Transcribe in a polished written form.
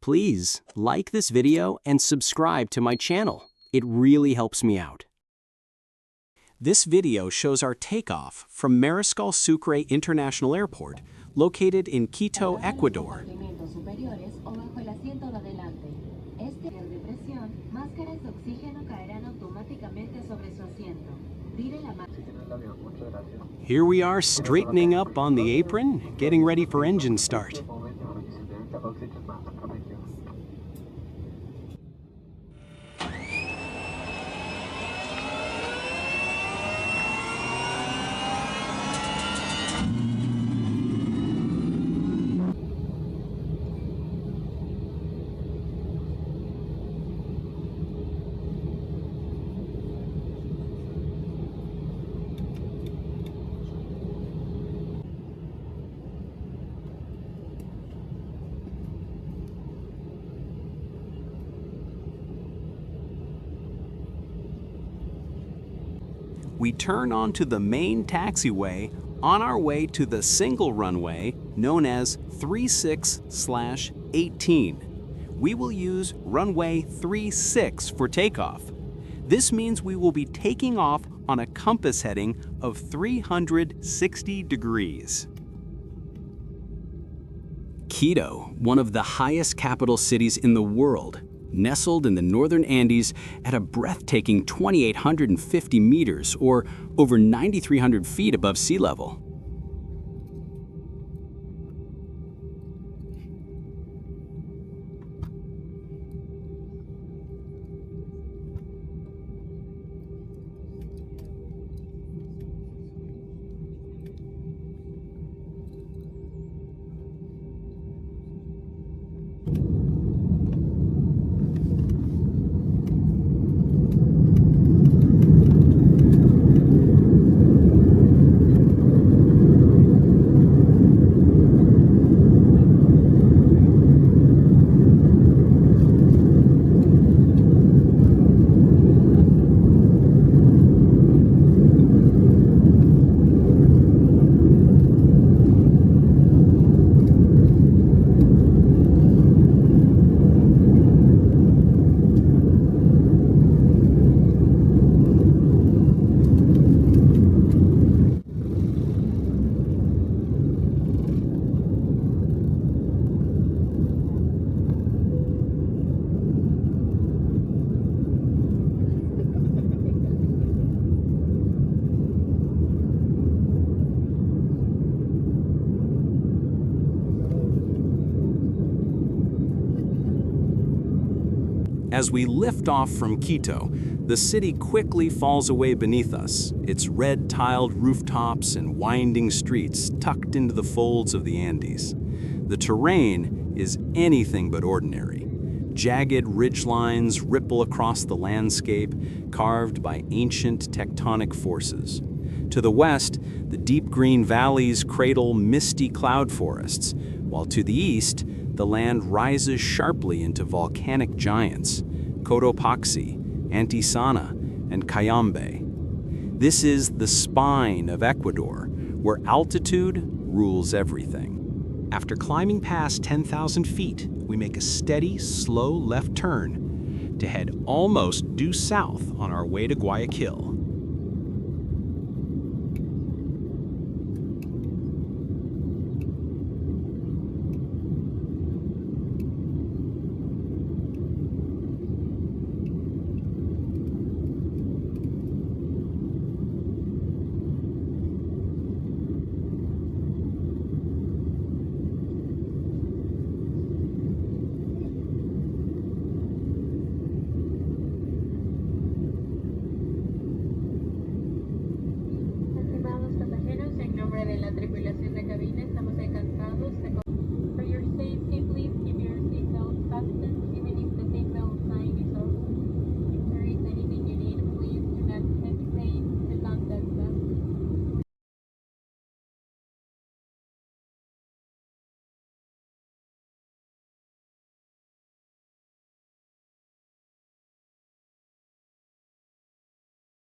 Please like this video and subscribe to my channel. It really helps me out. This video shows our takeoff from Mariscal Sucre International Airport, located in Quito, Ecuador. Here we are straightening up on the apron, getting ready for engine start. We turn onto the main taxiway on our way to the single runway known as 36/18. We will use runway 36 for takeoff. This means we will be taking off on a compass heading of 360 degrees. Quito, one of the highest capital cities in the world, nestled in the northern Andes at a breathtaking 2,850 meters, or over 9,300 feet above sea level. As we lift off from Quito, the city quickly falls away beneath us, its red-tiled rooftops and winding streets tucked into the folds of the Andes. The terrain is anything but ordinary. Jagged ridgelines ripple across the landscape, carved by ancient tectonic forces. To the west, the deep green valleys cradle misty cloud forests, while to the east, the land rises sharply into volcanic giants, Cotopaxi, Antisana, and Cayambe. This is the spine of Ecuador, where altitude rules everything. After climbing past 10,000 feet, we make a steady, slow left turn to head almost due south on our way to Guayaquil.